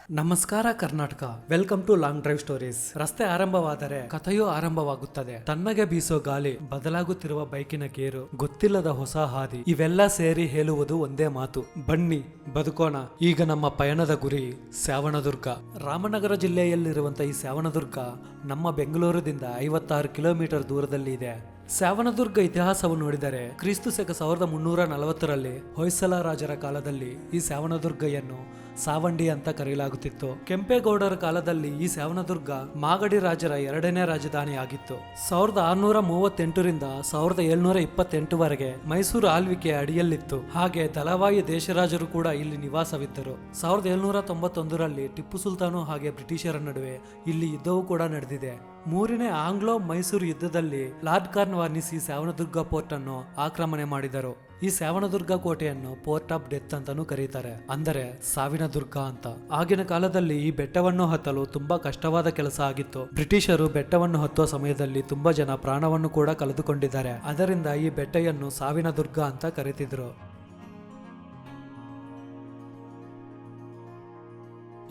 ನಮಸ್ಕಾರ Karnataka, welcome to long drive stories. ರಸ್ತೆ ಆರಂಭವಾದರೆ ಕಥೆಯೂ ಆರಂಭವಾಗುತ್ತದೆ. ತಣ್ಣಗೆ ಬೀಸೋ ಗಾಳಿ, ಬದಲಾಗುತ್ತಿರುವ ಬೈಕಿನ ಗೇರು, ಗೊತ್ತಿಲ್ಲದ ಹೊಸ ಹಾದಿ, ಇವೆಲ್ಲ ಸೇರಿ ಹೇಳುವುದು ಒಂದೇ ಮಾತು: ಬನ್ನಿ ಬದುಕೋಣ. ಈಗ ನಮ್ಮ ಪಯಣದ ಗುರಿ ಶ್ಯಾವಣದುರ್ಗ. ರಾಮನಗರ ಜಿಲ್ಲೆಯಲ್ಲಿರುವಂತಹ ಈ ಶ್ಯಾವಣದುರ್ಗ ನಮ್ಮ ಬೆಂಗಳೂರಿನಿಂದ 56 ಕಿಲೋಮೀಟರ್ ದೂರದಲ್ಲಿ ಇದೆ. ಶ್ಯಾವಣದುರ್ಗ ಇತಿಹಾಸವನ್ನು ನೋಡಿದರೆ ಕ್ರಿಸ್ತು ಶಕ 1340ರಲ್ಲಿ ಹೊಯ್ಸಳ ರಾಜರ ಕಾಲದಲ್ಲಿ ಈ ಶ್ಯಾವಣದುರ್ಗವನ್ನು ಸಾವಂಡಿ ಅಂತ ಕರೆಯಲಾಗುತ್ತಿತ್ತು. ಕೆಂಪೇಗೌಡರ ಕಾಲದಲ್ಲಿ ಈ ಶ್ಯಾವಣದುರ್ಗ ಮಾಗಡಿ ರಾಜರ ಎರಡನೇ ರಾಜಧಾನಿ ಆಗಿತ್ತು. 1638ರಿಂದ 1728ವರೆಗೆ ಮೈಸೂರು ಆಳ್ವಿಕೆ ಅಡಿಯಲ್ಲಿತ್ತು. ಹಾಗೆ ದಳವಾಯಿ ದೇಶರಾಜರು ಕೂಡ ಇಲ್ಲಿ ನಿವಾಸವಿದ್ದರು. 1791ರಲ್ಲಿ ಟಿಪ್ಪು ಸುಲ್ತಾನು ಹಾಗೆ ಬ್ರಿಟಿಷರ ನಡುವೆ ಇಲ್ಲಿ ಯುದ್ಧವೂ ಕೂಡ ನಡೆದಿದೆ. ಮೂರನೇ ಆಂಗ್ಲೋ ಮೈಸೂರು ಯುದ್ಧದಲ್ಲಿ ಲಾರ್ಡ್ ಕಾರ್ನ್ವಾಲಿಸ್ ಈ ಶ್ಯಾವಣದುರ್ಗ ಪೋರ್ಟ್ ಅನ್ನು ಆಕ್ರಮಣೆ ಮಾಡಿದರು. ಈ ಶ್ಯಾವಣದುರ್ಗ ಕೋಟೆಯನ್ನು ಪೋರ್ಟ್ ಆಫ್ ಡೆತ್ ಅಂತಾನೂ ಕರೀತಾರೆ, ಅಂದರೆ ಸಾವಿನ ದುರ್ಗ ಅಂತ. ಆಗಿನ ಕಾಲದಲ್ಲಿ ಈ ಬೆಟ್ಟವನ್ನು ಹತ್ತಲು ತುಂಬಾ ಕಷ್ಟವಾದ ಕೆಲಸ ಆಗಿತ್ತು. ಬ್ರಿಟಿಷರು ಬೆಟ್ಟವನ್ನು ಹತ್ತುವ ಸಮಯದಲ್ಲಿ ತುಂಬಾ ಜನ ಪ್ರಾಣವನ್ನು ಕೂಡ ಕಳೆದುಕೊಂಡಿದ್ದಾರೆ. ಅದರಿಂದ ಈ ಬೆಟ್ಟವನ್ನು ಸಾವಿನ ದುರ್ಗ ಅಂತ ಕರೀತಿದ್ರು.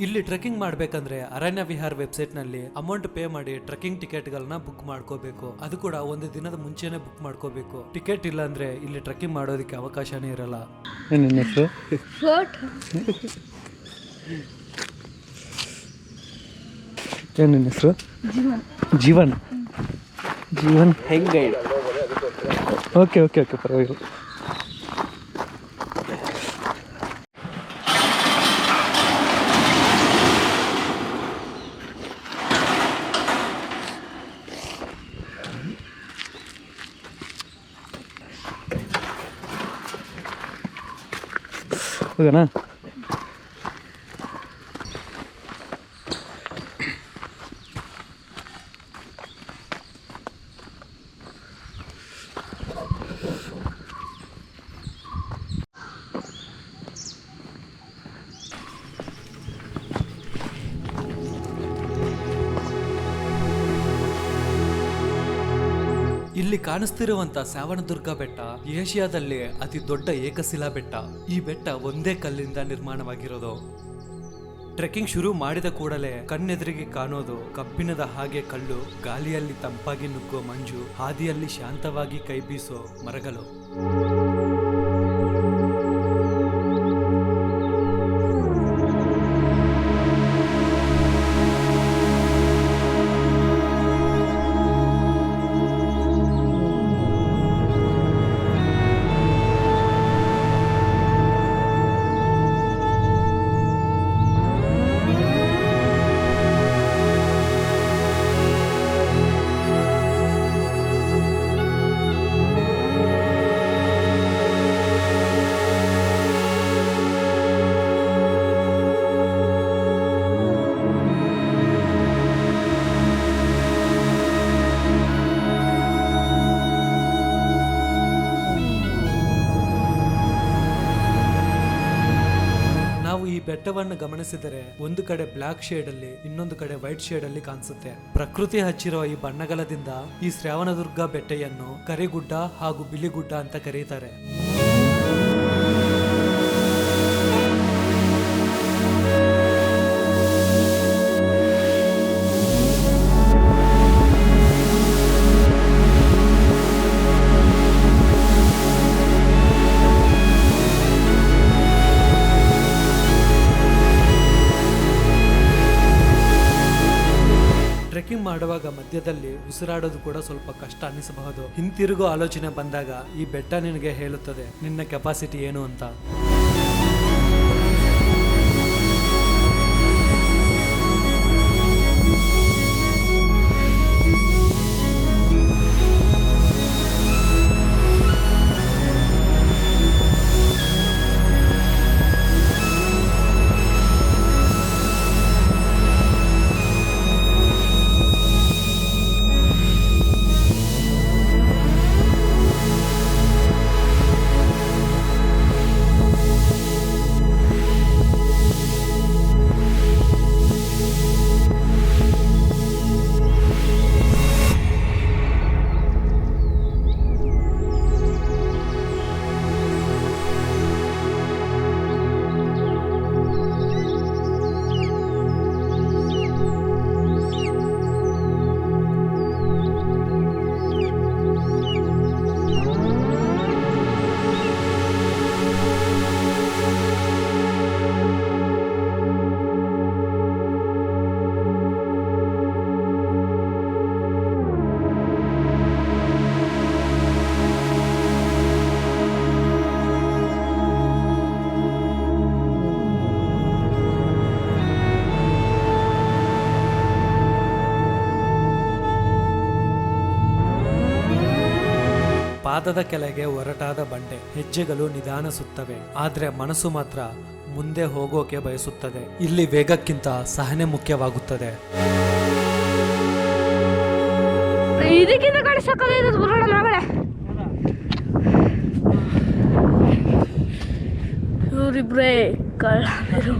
ಇಲ್ಲಿ ಟ್ರೆಕ್ಕಿಂಗ್ ಮಾಡ್ಬೇಕಂದ್ರೆ ಅರಣ್ಯ ವಿಹಾರ್ ವೆಬ್ಸೈಟ್ ನಲ್ಲಿ ಅಮೌಂಟ್ ಪೇ ಮಾಡಿ ಟ್ರೆಕ್ಕಿಂಗ್ ಟಿಕೆಟ್ ಗಳನ್ನ ಬುಕ್ ಮಾಡ್ಕೋಬೇಕು. ಅದು ಕೂಡ ಒಂದು ದಿನದ ಮುಂಚೆನೆ ಬುಕ್ ಮಾಡ್ಕೋಬೇಕು. ಟಿಕೆಟ್ ಇಲ್ಲ ಅಂದ್ರೆ ಇಲ್ಲಿ ಟ್ರೆಕ್ಕಿಂಗ್ ಮಾಡೋದಕ್ಕೆ ಅವಕಾಶನೇ ಇರಲ್ಲ. ಏನೇನು ಹೆಸರು? ಜೀವನ್. ಜೀವನ್ ಹೆಂಗ್ ಗೈಡ್. ಓಕೆ ಓಕೆ ಓಕೆ, ಪರವಾಗಿಲ್ಲ. ಹೋಗೋಣ. ಇಲ್ಲಿ ಕಾಣಿಸ್ತಿರುವಂತ ಶ್ಯಾವಣದುರ್ಗ ಬೆಟ್ಟ ಏಷ್ಯಾದಲ್ಲಿ ಅತಿ ದೊಡ್ಡ ಏಕಶಿಲಾ ಬೆಟ್ಟ. ಈ ಬೆಟ್ಟ ಒಂದೇ ಕಲ್ಲಿಂದ ನಿರ್ಮಾಣವಾಗಿರೋದು. ಟ್ರೆಕ್ಕಿಂಗ್ ಶುರು ಮಾಡಿದ ಕೂಡಲೇ ಕಣ್ಣೆದುರಿಗೆ ಕಾಣೋದು ಕಬ್ಬಿಣದ ಹಾಗೆ ಕಲ್ಲು, ಗಾಳಿಯಲ್ಲಿ ತಂಪಾಗಿ ನುಗ್ಗೋ ಮಂಜು, ಹಾದಿಯಲ್ಲಿ ಶಾಂತವಾಗಿ ಕೈ ಬೀಸೋ ಮರಗಳು. ಈ ಬೆಟ್ಟವನ್ನು ಗಮನಿಸಿದರೆ ಒಂದು ಕಡೆ ಬ್ಲಾಕ್ ಶೇಡ್ ಅಲ್ಲಿ, ಇನ್ನೊಂದು ಕಡೆ ವೈಟ್ ಶೇಡ್ ಅಲ್ಲಿ ಕಾಣಿಸುತ್ತೆ. ಪ್ರಕೃತಿ ಹಚ್ಚಿರುವ ಈ ಬಣ್ಣಗಳದಿಂದ ಈ ಶ್ಯಾವಣದುರ್ಗ ಬೆಟ್ಟೆಯನ್ನು ಕರಿಗುಡ್ಡ ಹಾಗೂ ಬಿಳಿಗುಡ್ಡ ಅಂತ ಕರೀತಾರೆ. ಟ್ರೆಕ್ಕಿಂಗ್ ಮಾಡುವಾಗ ಮಧ್ಯದಲ್ಲಿ ಉಸಿರಾಡೋದು ಕೂಡ ಸ್ವಲ್ಪ ಕಷ್ಟ ಅನಿಸಬಹುದು. ಹಿಂತಿರುಗೋ ಆಲೋಚನೆ ಬಂದಾಗ ಈ ಬೆಟ್ಟ ನಿನಗೆ ಹೇಳುತ್ತದೆ ನಿನ್ನ ಕೆಪಾಸಿಟಿ ಏನು ಅಂತ. ಪಾದದ ಕೆಳಗೆ ಒರಟಾದ ಬಂಡೆ, ಹೆಜ್ಜೆಗಳು ನಿಧಾನಿಸುತ್ತವೆ, ಆದ್ರೆ ಮನಸ್ಸು ಮಾತ್ರ ಮುಂದೆ ಹೋಗೋಕೆ ಬಯಸುತ್ತದೆ. ಇಲ್ಲಿ ವೇಗಕ್ಕಿಂತ ಸಹನೆ ಮುಖ್ಯವಾಗುತ್ತದೆ. ಇದಕ್ಕಿಂತ ಗಾಡಿ ಸಕ್ಕದ ಬರೋಣ ಮಗಳೇ. ಇವರಿಬ್ರೇ ಕಳ್ಳರು.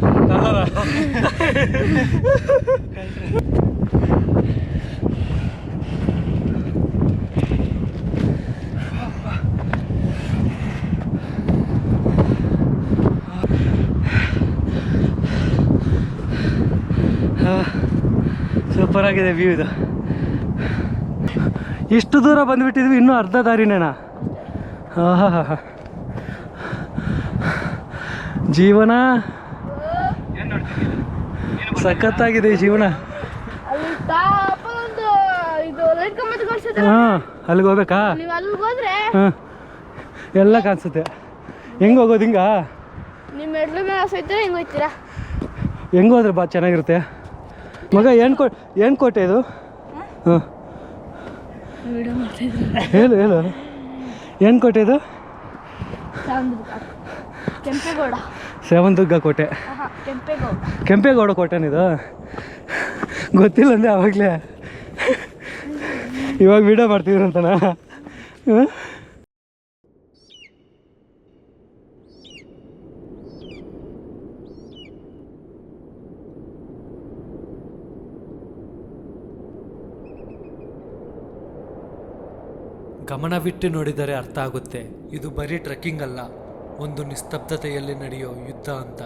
ಸೂಪರ್ ಆಗಿದೆ ವ್ಯೂ ಇದು. ಇಷ್ಟು ದೂರ ಬಂದುಬಿಟ್ಟಿದ್ವಿ, ಇನ್ನೂ ಅರ್ಧ ದಾರಿನೇನಾ? ಹಾ ಹಾ ಹಾ ಜೀವನ ಸಖತ್ತಾಗಿದೆ ಈ ಜೀವನ. ಅಲ್ಲಿ ಟಾಪ್ ಒಂದು ಇದು ಲೈಟ್ ಕಂಬದ ಕಾಣಿಸುತ್ತೆ. ಹಾಂ ಅಲ್ಲಿಗೆ ಹೋಗ್ಬೇಕಾ? ನೀವು ಅಲ್ಲಿಗೆ ಹೋದ್ರೆ ಹಾಂ ಎಲ್ಲ ಕಾಣಿಸುತ್ತೆ. ಹೆಂಗೆ ಹೋಗೋದು? ಹಿಂಗ ನಿಮ್ಮ ಮೆಡ್ಲು ಮೇಲೆ ಸೈತಾರೆ ಹೆಂಗೆ ಹೋಗ್ತೀರಾ? ಹೆಂಗೆ ಹೋದ್ರೆ ಬಾ ಚೆನ್ನಾಗಿರುತ್ತೆ ಮಗ. ಏನು ಕೋಟೆ ಇದು? ಹಾಂ ವಿಡಿಯೋ ಮಾಡ್ತಿದ್ರು. ಹೇಳು ಏನು ಕೋಟೆ ಇದು? ಕೆಂಪೇಗೌಡ. ಸೇವಂದುರ್ಗ ಕೋಟೆ. ಕೆಂಪೇಗೌಡ. ಕೆಂಪೇಗೌಡ ಕೋಟೆನಿದು ಗೊತ್ತಿಲ್ಲ ಅಂದರೆ ಆವಾಗಲೇ ಇವಾಗ ವಿಡಿಯೋ ಮಾಡ್ತಿದ್ರಂತನಾ? ಗಮನವಿಟ್ಟು ನೋಡಿದರೆ ಅರ್ಥ ಆಗುತ್ತೆ, ಇದು ಬರೀ ಟ್ರೆಕ್ಕಿಂಗ್ ಅಲ್ಲ, ಒಂದು ನಿಸ್ತಬ್ಧತೆಯಲ್ಲಿ ನಡೆಯೋ ಯುದ್ಧ ಅಂತ.